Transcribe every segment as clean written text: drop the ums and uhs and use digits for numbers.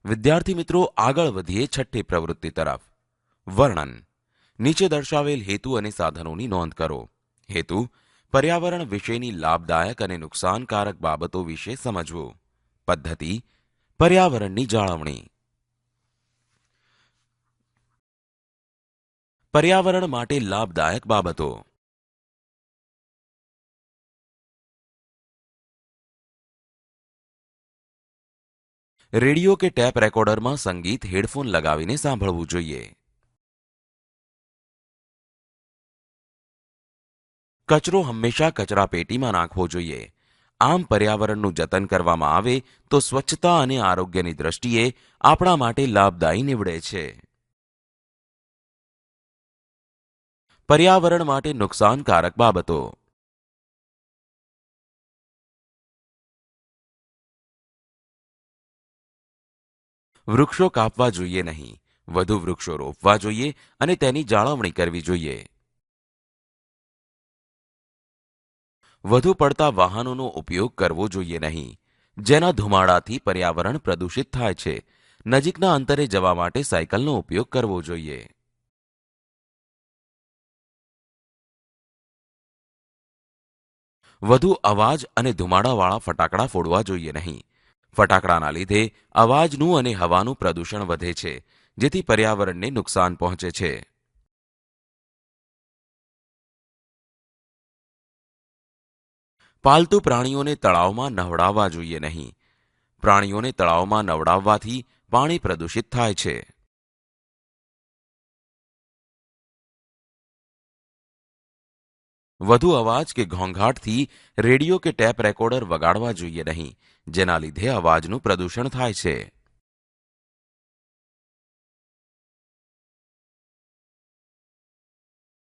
વિદ્યાર્થી મિત્રો, આગળ વધીએ છઠ્ઠી પ્રવૃત્તિ તરફ. વર્ણન. નીચે દર્શાવેલ હેતુ અને સાધનોની નોંધ કરો. હેતુ: પર્યાવરણ વિશેની લાભદાયક અને નુકસાનકારક બાબતો વિશે સમજવું. પદ્ધતિ: પર્યાવરણની જાળવણી. પર્યાવરણ માટે લાભદાયક બાબતો. રેડિયો કે ટેપ રેકોર્ડરમાં સંગીત હેડફોન લગાવીને સાંભળવું જોઈએ. કચરો હંમેશા કચરાપેટીમાં નાખવો જોઈએ. આમ પર્યાવરણનું જતન કરવામાં આવે તો સ્વચ્છતા અને આરોગ્યની દ્રષ્ટિએ આપણા માટે લાભદાયી નીવડે છે. પર્યાવરણ માટે નુકસાનકારક બાબતો. વૃક્ષો કાપવા જોઈએ નહીં. વધુ વૃક્ષો રોપવા જોઈએ અને તેની જાળવણી કરવી જોઈએ. વધુ પડતા વાહનોનો ઉપયોગ કરવો જોઈએ નહીં, જેના ધુમાડાથી પર્યાવરણ પ્રદૂષિત થાય છે. નજીકના અંતરે જવા માટે સાયકલનો ઉપયોગ કરવો જોઈએ. વધુ અવાજ અને ધુમાડાવાળા ફટાકડા ફોડવા જોઈએ નહીં. ફટાકડાના લીધે અવાજનું અને હવાનું પ્રદૂષણ વધે છે, જેથી પર્યાવરણને નુકસાન પહોંચે છે. પાલતુ પ્રાણીઓને તળાવમાં નવડાવવા જોઈએ નહીં. પ્રાણીઓને તળાવમાં નવડાવવાથી પાણી પ્રદૂષિત થાય છે. વધુ અવાજ કે ઘોંઘાટથી રેડિયો કે ટેપ રેકોર્ડર વગાડવા જોઈએ નહીં, જેના લીધે અવાજનું પ્રદૂષણ થાય છે.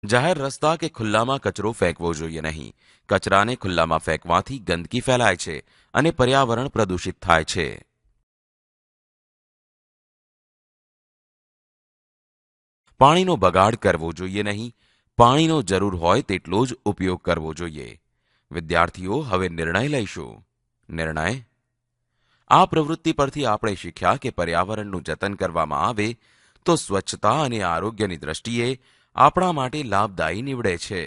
જાહેર રસ્તા કે ખુલ્લામાં કચરો ફેંકવો જોઈએ નહીં. કચરાને ખુલ્લામાં ફેંકવાથી ગંદકી ફેલાય છે અને પર્યાવરણ પ્રદૂષિત થાય છે. પાણીનો બગાડ કરવો જોઈએ નહીં. પાણીનો જરૂર હોય તેટલો જ ઉપયોગ કરવો જોઈએ. વિદ્યાર્થીઓ, હવે નિર્ણય લઈશું. નિર્ણય: આ પ્રવૃત્તિ પરથી આપણે શીખ્યા કે પર્યાવરણનું જતન કરવામાં આવે તો સ્વચ્છતા અને આરોગ્યની દ્રષ્ટિએ આપણા માટે લાભદાયી નીવડે છે.